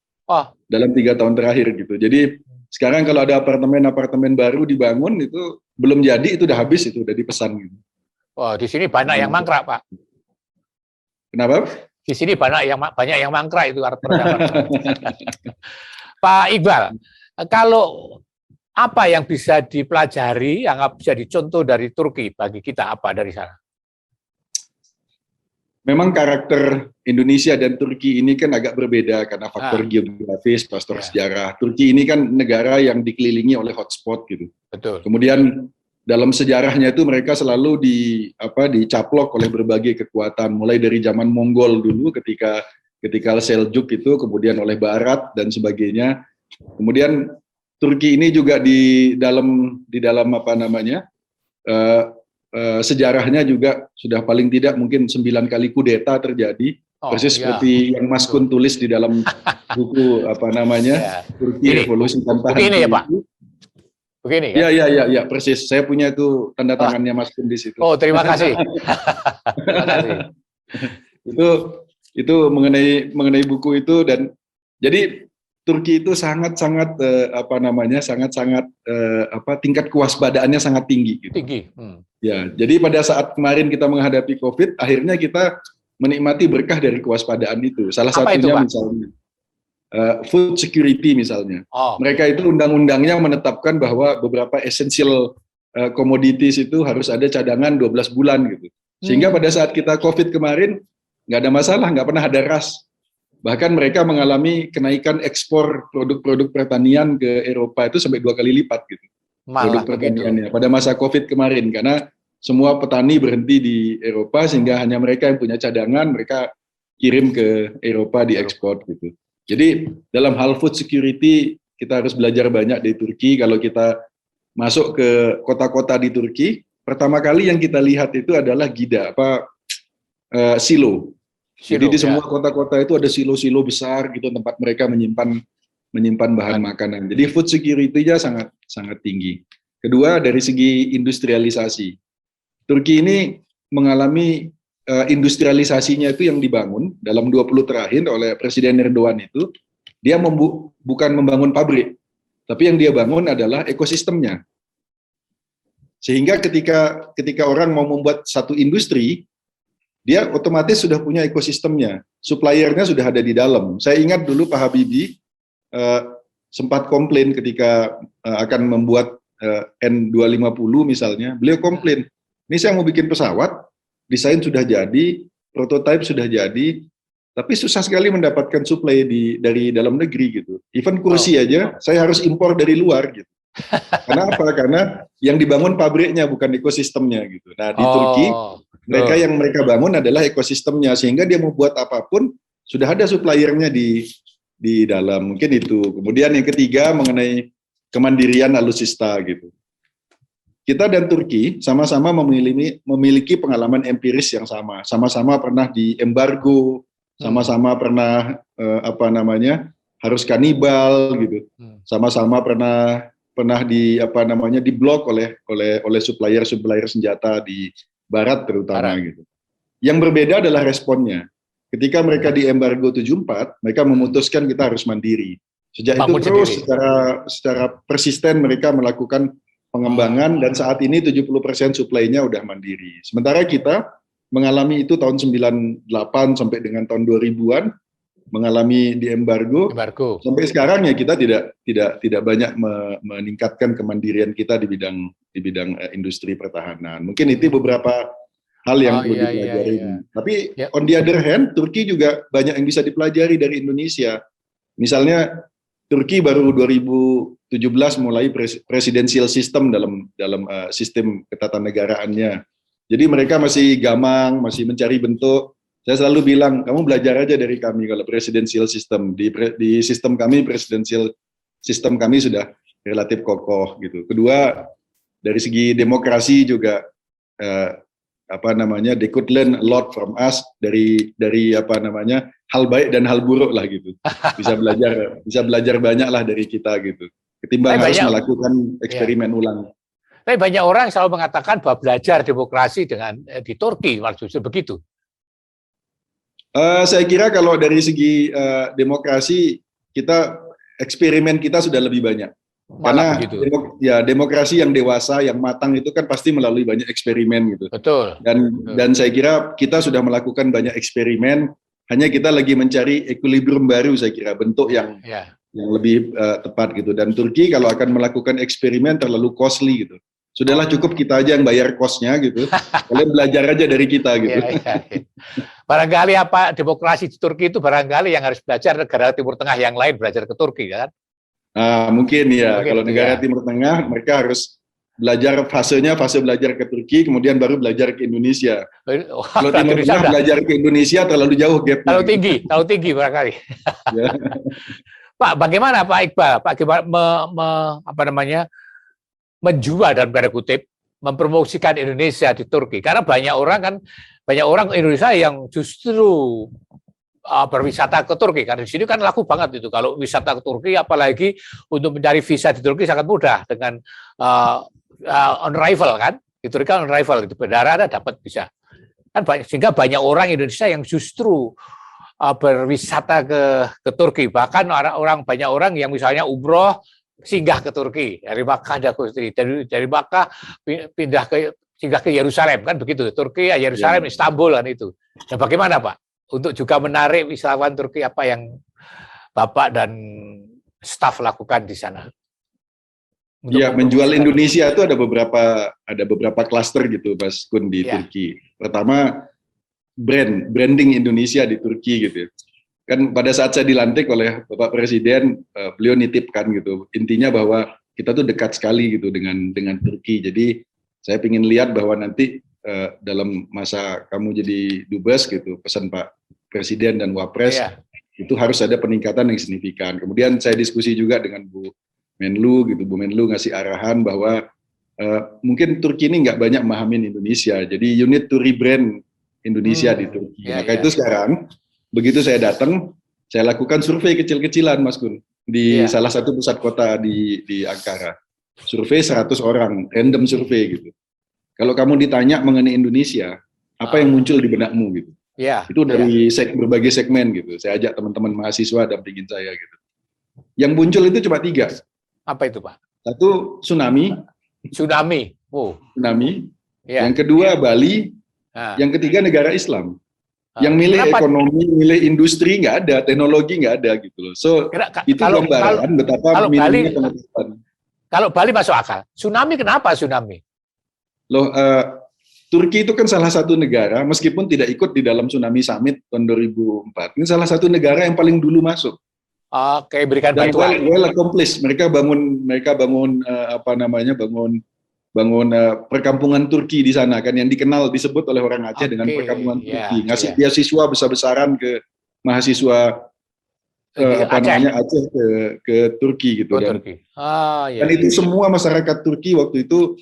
Dalam 3 tahun terakhir gitu. Jadi sekarang kalau ada apartemen baru dibangun itu belum jadi, itu udah habis, itu udah dipesan gitu. Di sini banyak yang mangkrak, Pak. Kenapa? Di sini banyak yang mangkrak itu Pak Iqbal, kalau apa yang bisa dipelajari, yang bisa dicontoh dari Turki bagi kita, apa dari sana? Memang karakter Indonesia dan Turki ini kan agak berbeda karena faktor geografis, faktor sejarah. Turki ini kan negara yang dikelilingi oleh hotspot gitu. Betul. Kemudian dalam sejarahnya itu mereka selalu dicaplok oleh berbagai kekuatan, mulai dari zaman Mongol dulu ketika Seljuk itu, kemudian oleh Barat dan sebagainya. Kemudian Turki ini juga di dalam sejarahnya juga sudah paling tidak mungkin 9 kali kudeta terjadi, persis seperti yang Mas Kun tulis di dalam buku Turki Revolusi Tanpa Henti. Begini ya Pak. Begini ya. Ya, persis. Saya punya itu tanda tangannya Mas Kun di situ. Oh, terima kasih. Terima kasih. Itu mengenai buku itu, dan jadi Turki itu sangat-sangat tingkat kewaspadaannya sangat tinggi. Gitu. Tinggi. Ya, jadi pada saat kemarin kita menghadapi COVID, akhirnya kita menikmati berkah dari kewaspadaan itu. Salah satunya misalnya food security misalnya. Mereka itu undang-undangnya menetapkan bahwa beberapa essential commodities itu harus ada cadangan 12 bulan gitu. Sehingga pada saat kita COVID kemarin nggak ada masalah, nggak pernah ada ras. Bahkan mereka mengalami kenaikan ekspor produk-produk pertanian ke Eropa itu sampai 2 kali lipat gitu. Produk pertaniannya pada masa COVID kemarin, karena semua petani berhenti di Eropa sehingga hanya mereka yang punya cadangan, mereka kirim ke Eropa diekspor gitu. Jadi dalam hal food security kita harus belajar banyak dari Turki. Kalau kita masuk ke kota-kota di Turki, pertama kali yang kita lihat itu adalah silo. Jadi di semua kota-kota itu ada silo-silo besar gitu, tempat mereka menyimpan bahan makanan. Jadi food security-nya sangat tinggi. Kedua, dari segi industrialisasi. Turki ini mengalami industrialisasinya itu yang dibangun dalam 20 terakhir oleh Presiden Erdogan itu, dia bukan membangun pabrik, tapi yang dia bangun adalah ekosistemnya. Sehingga ketika orang mau membuat satu industri, dia otomatis sudah punya ekosistemnya, suppliernya sudah ada di dalam. Saya ingat dulu Pak Habibie sempat komplain ketika akan membuat N250 misalnya, beliau komplain, ini saya mau bikin pesawat, desain sudah jadi, prototipe sudah jadi, tapi susah sekali mendapatkan supply dari dalam negeri gitu. Even kursi aja, saya harus impor dari luar gitu. Karena apa? Karena yang dibangun pabriknya bukan ekosistemnya gitu. Nah di Turki, yang mereka bangun adalah ekosistemnya, sehingga dia mau buat apapun sudah ada suppliernya di di dalam. Mungkin itu. Kemudian yang ketiga mengenai kemandirian alutsista gitu. Kita dan Turki sama-sama memiliki pengalaman empiris yang sama. Sama-sama pernah di embargo, sama-sama pernah harus kanibal gitu. Sama-sama pernah diblok oleh supplier senjata di barat terutama gitu. Yang berbeda adalah responnya. Ketika mereka di embargo 74, mereka memutuskan kita harus mandiri. Sejak itu terus secara persisten mereka melakukan pengembangan dan saat ini 70% suplainya udah mandiri. Sementara kita mengalami itu tahun 98 sampai dengan tahun 2000-an mengalami di embargo. Sampai sekarang ya kita tidak banyak meningkatkan kemandirian kita di bidang industri pertahanan. Mungkin itu beberapa hal yang perlu dipelajari. Tapi on the other hand, Turki juga banyak yang bisa dipelajari dari Indonesia. Misalnya Turki baru 2017 mulai presidensial system dalam sistem ketatannegaraannya. Jadi mereka masih gamang, masih mencari bentuk. Saya selalu bilang, kamu belajar aja dari kami kalau presidensial system. Di sistem kami, presidensial system kami sudah relatif kokoh gitu. Kedua, dari segi demokrasi juga they could learn a lot from us dari hal baik dan hal buruk lah gitu. Bisa belajar banyak lah dari kita gitu. Ketimbang harus melakukan eksperimen ulang. Tapi banyak orang selalu mengatakan bahwa belajar demokrasi di Turki, maksudnya begitu. Saya kira kalau dari segi demokrasi eksperimen kita sudah lebih banyak. Karena demokrasi yang dewasa, yang matang itu kan pasti melalui banyak eksperimen gitu. Betul. Dan saya kira kita sudah melakukan banyak eksperimen. Hanya kita lagi mencari equilibrium baru, saya kira bentuk yang lebih tepat gitu. Dan Turki kalau akan melakukan eksperimen terlalu costly gitu. Sudahlah cukup kita aja yang bayar cost-nya gitu. Kalian belajar aja dari kita gitu. Barangkali demokrasi di Turki itu barangkali yang harus belajar negara Timur Tengah yang lain belajar ke Turki kan? Mungkin ya. Kalau negara Timur Tengah mereka harus belajar fase belajar ke Turki, kemudian baru belajar ke Indonesia. Kalau Timur Tengah belajar ke Indonesia terlalu jauh gap-nya. Terlalu tinggi barangkali. Pak, bagaimana Pak Iqbal? Pak Iqbal menjual dalam tanda kutip, mempromosikan Indonesia di Turki. Karena banyak orang Indonesia yang justru berwisata ke Turki. Karena di sini kan laku banget itu. Kalau wisata ke Turki, apalagi untuk mencari visa di Turki sangat mudah dengan on arrival kan. Di Turki kan on arrival, di bandara ada dapat visa. Kan sehingga banyak orang Indonesia yang justru berwisata ke Turki. Bahkan banyak orang yang misalnya umroh singgah ke Turki, dari Makkah dari Makkah singgah ke Yerusalem kan begitu. Turki, Yerusalem, Istanbul kan itu. Nah, bagaimana Pak untuk juga menarik wisatawan Turki, apa yang Bapak dan staf lakukan di sana? Iya, menjual Indonesia itu ada beberapa klaster gitu, Mas Kun, di Turki. Pertama, branding Indonesia di Turki gitu. Kan pada saat saya dilantik oleh Bapak Presiden, beliau nitipkan gitu, intinya bahwa kita tuh dekat sekali gitu dengan Turki. Jadi saya ingin lihat bahwa nanti dalam masa kamu jadi dubes gitu, pesan Pak Presiden dan Wapres itu harus ada peningkatan yang signifikan. Kemudian saya diskusi juga dengan Bu Menlu gitu, Bu Menlu ngasih arahan bahwa mungkin Turki ini nggak banyak memahamin Indonesia, jadi you need to rebrand Indonesia di Turki. Maka itu sekarang begitu saya datang, saya lakukan survei kecil-kecilan, Mas Kun, di salah satu pusat kota di Ankara. Survei 100 orang, random survei gitu. Kalau kamu ditanya mengenai Indonesia, apa yang muncul di benakmu gitu? Itu dari berbagai segmen gitu. Saya ajak teman-teman mahasiswa dampingin saya gitu. Yang muncul itu cuma 3. Apa itu, Pak? Satu, tsunami. Tsunami. Yang kedua, Bali. Yang ketiga, negara Islam. Yang milih ekonomi, milih industri nggak ada, teknologi nggak ada gitu loh. So itu gambaran betapa minimnya pengetahuan. Kalau Bali masuk akal. Tsunami kenapa tsunami? Loh, Turki itu kan salah satu negara, meskipun tidak ikut di dalam tsunami summit tahun 2004. Ini salah satu negara yang paling dulu masuk. Oke, berikan bantuan. Well accomplished. Mereka bangun perkampungan Turki di sana kan, yang disebut oleh orang Aceh dengan perkampungan Turki. Ngasih beasiswa besar-besaran ke mahasiswa Aceh ke Turki gitu. Dan Turki. Dan itu semua masyarakat Turki waktu itu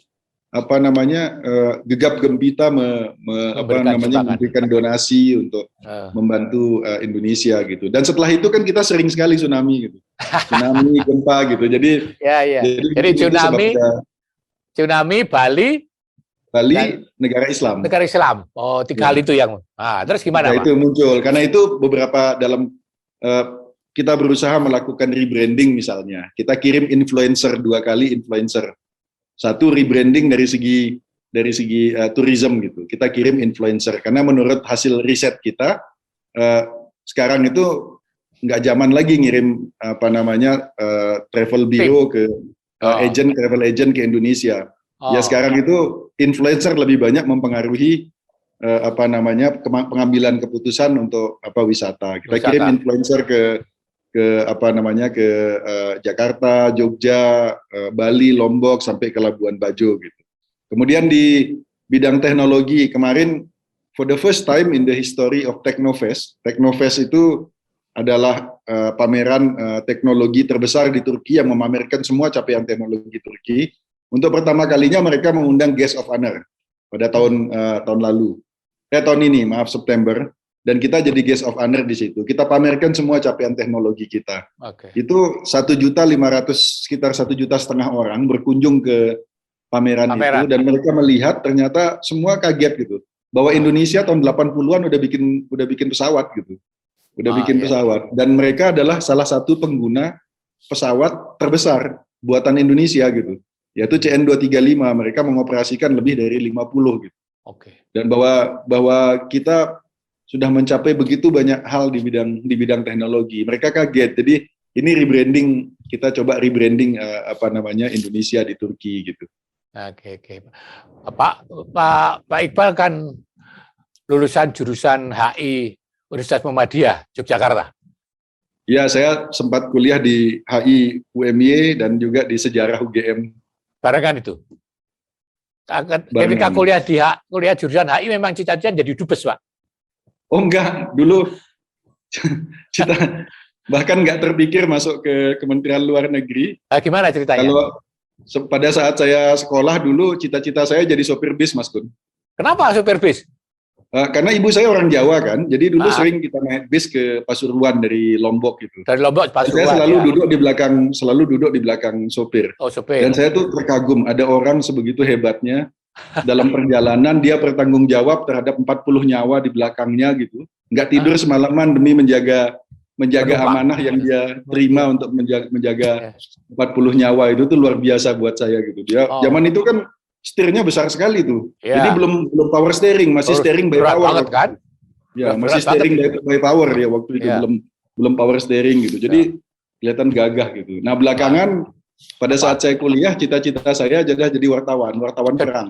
gegap gempita memberikan donasi untuk membantu Indonesia gitu. Dan setelah itu kan kita sering sekali tsunami gitu. Tsunami, gempa gitu. Jadi tsunami Bali negara Islam. Negara Islam. Oh, 3 hal itu yang. Terus gimana, Pak? Itu muncul karena itu beberapa dalam kita berusaha melakukan rebranding misalnya. Kita kirim influencer 2 kali influencer. Satu rebranding dari segi tourism gitu. Kita kirim influencer karena menurut hasil riset kita sekarang itu nggak zaman lagi ngirim travel bureau ke travel agent ke Indonesia. Ya sekarang itu influencer lebih banyak mempengaruhi pengambilan keputusan untuk wisata. Kita kirim influencer ke Jakarta, Jogja, Bali, Lombok sampai ke Labuan Bajo gitu. Kemudian di bidang teknologi kemarin for the first time in the history of Teknofest itu adalah pameran teknologi terbesar di Turki yang memamerkan semua capaian teknologi Turki. Untuk pertama kalinya mereka mengundang guest of honor pada tahun ini, September. Dan kita jadi guest of honor di situ. Kita pamerkan semua capaian teknologi kita. Itu 1.500.000 sekitar 1,5 juta orang berkunjung ke pameran itu dan mereka melihat ternyata semua kaget gitu bahwa Indonesia tahun 80-an udah bikin pesawat gitu. Pesawat dan mereka adalah salah satu pengguna pesawat terbesar buatan Indonesia gitu. Yaitu CN235, mereka mengoperasikan lebih dari 50 gitu. Dan bahwa kita sudah mencapai begitu banyak hal di bidang teknologi. Mereka kaget. Jadi ini rebranding, kita coba rebranding Indonesia di Turki gitu. Oke. Pak Iqbal kan lulusan jurusan HI Universitas Muhammadiyah Yogyakarta. Ya, saya sempat kuliah di HI UMY dan juga di Sejarah UGM. Barengan itu. Ketika kuliah jurusan HI memang cita-cita jadi dubes, Pak. Oh enggak, dulu bahkan nggak terpikir masuk ke Kementerian Luar Negeri. Gimana ceritanya? Kalau pada saat saya sekolah dulu, cita-cita saya jadi sopir bis, Mas Kun. Kenapa sopir bis? Karena ibu saya orang Jawa kan, jadi dulu sering kita naik bis ke Pasuruan dari Lombok gitu. Dari Lombok Pasuruan. Saya selalu duduk di belakang sopir. Sopir. Dan saya tuh terkagum, ada orang sebegitu hebatnya. Dalam perjalanan dia bertanggung jawab terhadap 40 nyawa di belakangnya gitu. Nggak tidur semalaman demi menjaga amanah yang dia terima untuk menjaga 40 nyawa. Itu tuh luar biasa buat saya gitu. Dia zaman itu kan setirnya besar sekali tuh. Jadi belum power steering, masih steering by power banget, kan? Ya, masih steering by power ya waktu itu, belum power steering gitu. Jadi kelihatan gagah gitu. Nah, belakangan pada saat saya kuliah, cita-cita saya adalah jadi wartawan perang.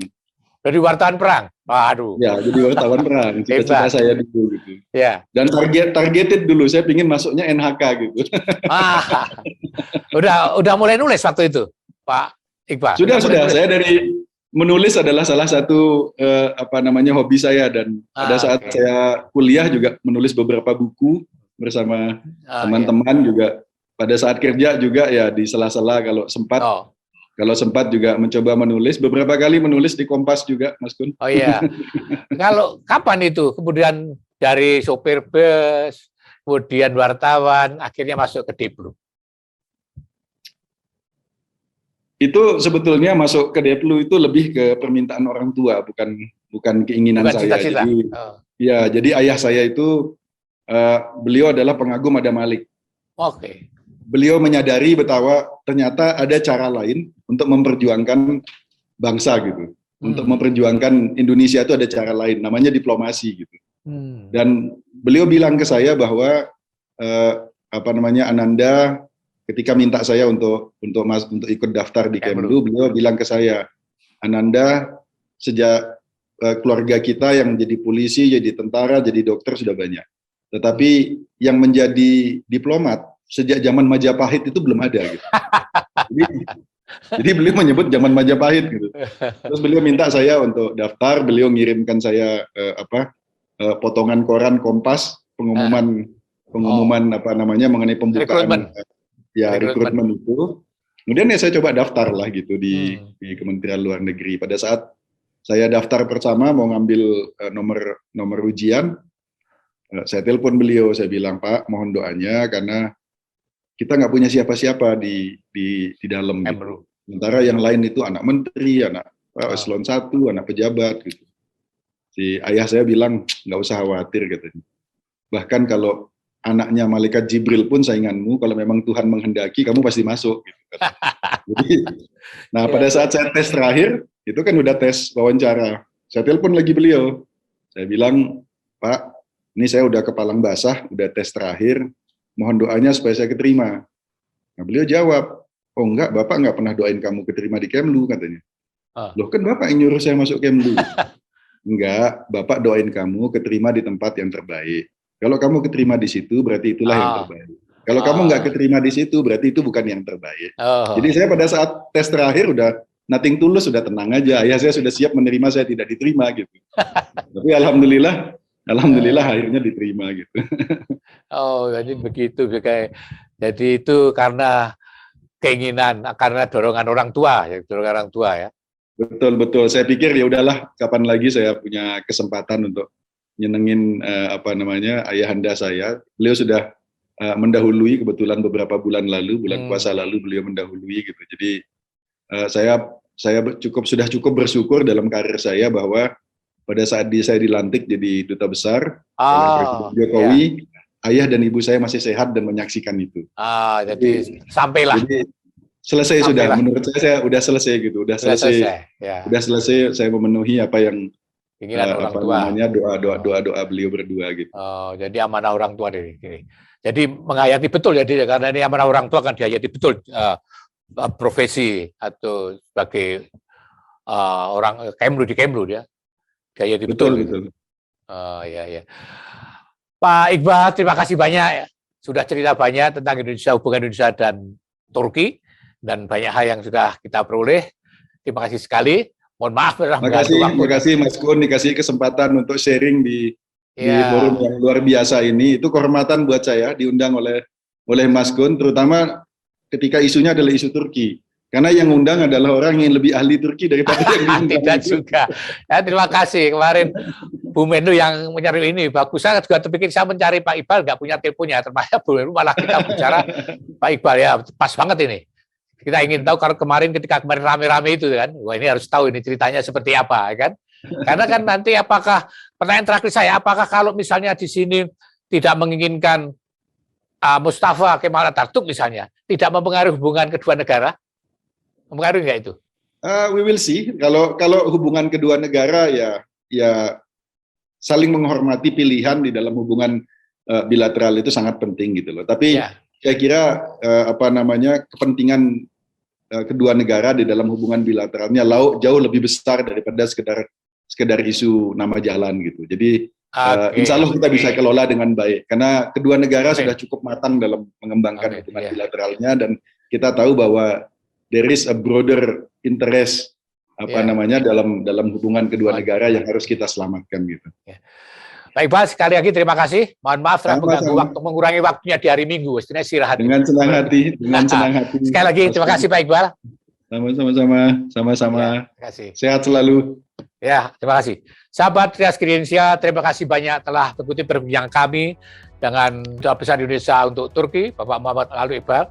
Jadi wartawan perang? Waduh. Ya, jadi wartawan perang. Cita-cita saya dulu gitu. Ya. Dan targeted dulu, saya ingin masuknya NHK gitu. Udah mulai nulis waktu itu, Pak Iqbal? Sudah. Saya dari menulis adalah salah satu hobi saya, dan pada saat saya kuliah juga menulis beberapa buku bersama teman-teman juga. Pada saat kerja juga ya di sela-sela kalau sempat juga mencoba menulis, beberapa kali menulis di Kompas juga, Mas Kun. Oh iya. Kalau kapan itu kemudian dari sopir bus, kemudian wartawan, akhirnya masuk ke Deplu? Itu sebetulnya masuk ke Deplu itu lebih ke permintaan orang tua, bukan keinginan saya. Cita-cita. Jadi ayah saya itu beliau adalah pengagum Adam Malik. Beliau menyadari bahwa ternyata ada cara lain untuk memperjuangkan bangsa gitu. Untuk memperjuangkan Indonesia itu ada cara lain, namanya diplomasi gitu. Dan beliau bilang ke saya bahwa Ananda ketika minta saya untuk ikut daftar di Kemlu, beliau bilang ke saya, Ananda, sejak keluarga kita yang jadi polisi, jadi tentara, jadi dokter sudah banyak. Tetapi yang menjadi diplomat sejak zaman Majapahit itu belum ada gitu. Jadi beliau menyebut zaman Majapahit gitu. Terus beliau minta saya untuk daftar, beliau ngirimkan saya potongan koran Kompas, pengumuman pengumuman apa namanya mengenai pembukaan rekrutmen itu. Kemudian ya saya coba daftar lah gitu di Kementerian Luar Negeri. Pada saat saya daftar pertama mau ngambil nomor ujian, saya telepon beliau, saya bilang, Pak, mohon doanya karena kita nggak punya siapa-siapa di dalam gitu. Sementara yang lain itu anak menteri, anak eselon 1, anak pejabat gitu. Si ayah saya bilang nggak usah khawatir katanya. Bahkan kalau anaknya malaikat Jibril pun sainganmu, kalau memang Tuhan menghendaki kamu pasti masuk gitu. Jadi, nah pada saat saya tes terakhir itu kan udah tes wawancara. Saya telepon lagi beliau. Saya bilang, Pak, ini saya udah kepalang basah, udah tes terakhir. Mohon doanya supaya saya keterima. Nah, beliau jawab, oh enggak, Bapak nggak pernah doain kamu keterima di Kemlu katanya. Loh kan Bapak yang nyuruh saya masuk Kemlu. Enggak, Bapak doain kamu keterima di tempat yang terbaik. Kalau kamu keterima di situ, berarti itulah yang terbaik. Kalau kamu nggak keterima di situ, berarti itu bukan yang terbaik. Jadi saya pada saat tes terakhir udah nothing tulus, sudah tenang aja. Ya saya sudah siap menerima, saya tidak diterima gitu. Tapi alhamdulillah akhirnya diterima gitu. Oh, jadi begitu. Jadi itu karena keinginan, karena dorongan orang tua ya. Betul. Saya pikir ya udahlah, kapan lagi saya punya kesempatan untuk nyenengin ayahanda saya. Beliau sudah mendahului, kebetulan beberapa bulan lalu, bulan puasa lalu beliau mendahului gitu. Jadi saya sudah cukup bersyukur dalam karir saya bahwa pada saat saya dilantik jadi duta besar oleh Presiden Jokowi, ayah dan ibu saya masih sehat dan menyaksikan itu. Jadi sampailah. Jadi selesai sudah. Menurut saya udah selesai gitu. Udah selesai. Saya memenuhi apa yang doa beliau berdua gitu. Jadi amanah orang tua ini. Jadi menghayati betul ya, karena ini amanah orang tua kan dihayati betul profesi atau sebagai orang Kemlu di Kemlu dia. Dihayati betul. Ya. Pak Iqbal, terima kasih banyak ya. Sudah cerita banyak tentang Indonesia, hubungan Indonesia dan Turki, dan banyak hal yang sudah kita peroleh. Terima kasih sekali. Mohon maaf. Terima kasih Mas Kun dikasih kesempatan untuk sharing di forum yang luar biasa ini. Itu kehormatan buat saya diundang oleh Mas Kun, terutama ketika isunya adalah isu Turki. Karena yang undang adalah orang yang lebih ahli Turki daripada yang diundang. Tidak juga. Ya, terima kasih. Kemarin Bu Menlu yang mencari ini bagus. Saya juga terpikir saya mencari Pak Iqbal, nggak punya teleponnya. Ternyata Bu Menlu malah kita bicara Pak Iqbal, ya pas banget ini. Kita ingin tahu kalau kemarin ketika rame-rame itu kan, wah ini harus tahu ini ceritanya seperti apa kan. Karena kan nanti pertanyaan terakhir saya, apakah kalau misalnya di sini tidak menginginkan Mustafa Kemal Atatürk misalnya, tidak mempengaruhi hubungan kedua negara? Mempengaruhi nggak itu? We will see. Kalau hubungan kedua negara ya saling menghormati pilihan di dalam hubungan bilateral itu sangat penting gitu loh. Tapi saya kira kepentingan kedua negara di dalam hubungan bilateralnya jauh lebih besar daripada sekedar isu nama jalan gitu. Jadi insya Allah kita bisa kelola dengan baik karena kedua negara sudah cukup matang dalam mengembangkan hubungan bilateralnya, dan kita tahu bahwa there is a broader interest dalam hubungan kedua negara yang harus kita selamatkan gitu. Baik, Pak, sekali lagi terima kasih. Mohon maaf telah mengurangi waktunya di hari Minggu. Istilahnya istirahat. Dengan senang hati. Sekali lagi terima kasih Pak Iqbal. Sama-sama. Terima kasih. Sehat selalu. Ya, terima kasih. Sahabat Trias Kredensial, terima kasih banyak telah mengikuti perbincangan kami dengan Duta Besar Indonesia untuk Turki, Bapak Muhammad Al Iqbal.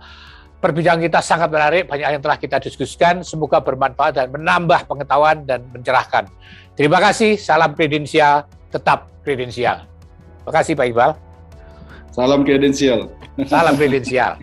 Perbincangan kita sangat menarik, banyak yang telah kita diskusikan. Semoga bermanfaat dan menambah pengetahuan dan mencerahkan. Terima kasih, salam kredensial, tetap kredensial. Terima kasih Pak Iqbal. Salam kredensial. Salam kredensial.